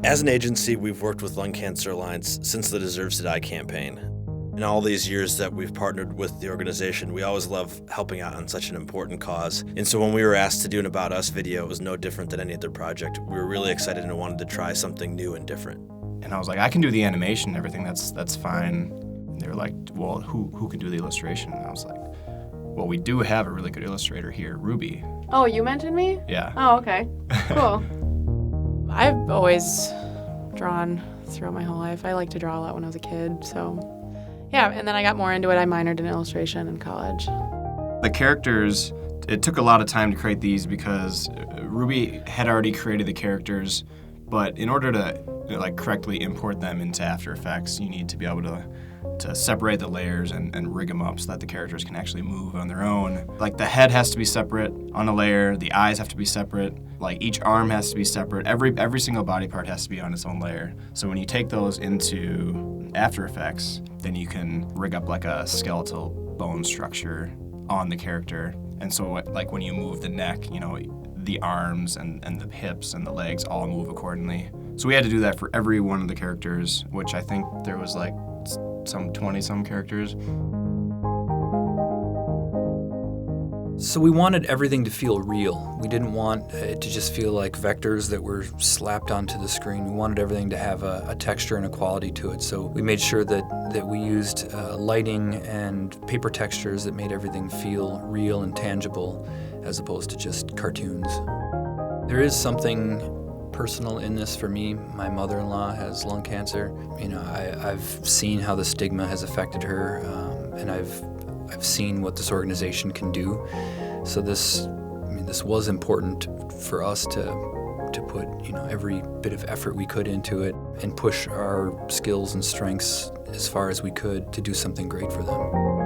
As an agency, we've worked with Lung Cancer Alliance since the Deserves to Die campaign. In all these years that we've partnered with the organization, we always love helping out on such an important cause. And so when we were asked to do an About Us video, it was no different than any other project. We were really excited and wanted to try something new and different. And I was like, I can do the animation and everything, that's fine. And they were like, well, who can do the illustration? And I was like, well, we do have a really good illustrator here, Ruby. Oh, you mentioned me? Yeah. Oh, okay. Cool. I've always drawn throughout my whole life. I liked to draw a lot when I was a kid, so yeah, and then I got more into it. I minored in illustration in college. The characters, it took a lot of time to create these because Ruby had already created the characters, but in order to correctly import them into After Effects, you need to be able to separate the layers and rig them up so that the characters can actually move on their own. Like the head has to be separate on a layer, the eyes have to be separate, like each arm has to be separate, every single body part has to be on its own layer. So when you take those into After Effects, then you can rig up like a skeletal bone structure on the character. And so like when you move the neck, the arms and the hips and the legs all move accordingly. So we had to do that for every one of the characters, which I think there was like some 20-some characters. So we wanted everything to feel real. We didn't want it to just feel like vectors that were slapped onto the screen. We wanted everything to have a texture and a quality to it. So we made sure that we used lighting and paper textures that made everything feel real and tangible as opposed to just cartoons. There is something personal in this for me. My mother-in-law has lung cancer. I've seen how the stigma has affected her, and I've seen what this organization can do. So this was important for us to put every bit of effort we could into it and push our skills and strengths as far as we could to do something great for them.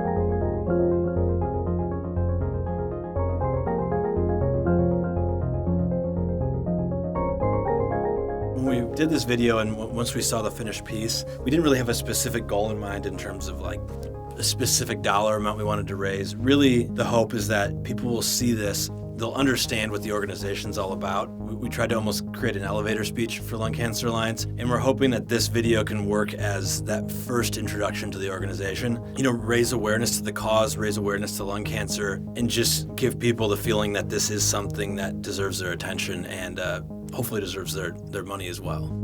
When we did this video and once we saw the finished piece, we didn't really have a specific goal in mind in terms of like a specific dollar amount we wanted to raise. Really, the hope is that people will see this, they'll understand what the organization's all about. We tried to almost create an elevator speech for Lung Cancer Alliance, and we're hoping that this video can work as that first introduction to the organization. Raise awareness to the cause, raise awareness to lung cancer, and just give people the feeling that this is something that deserves their attention and hopefully deserves their money as well.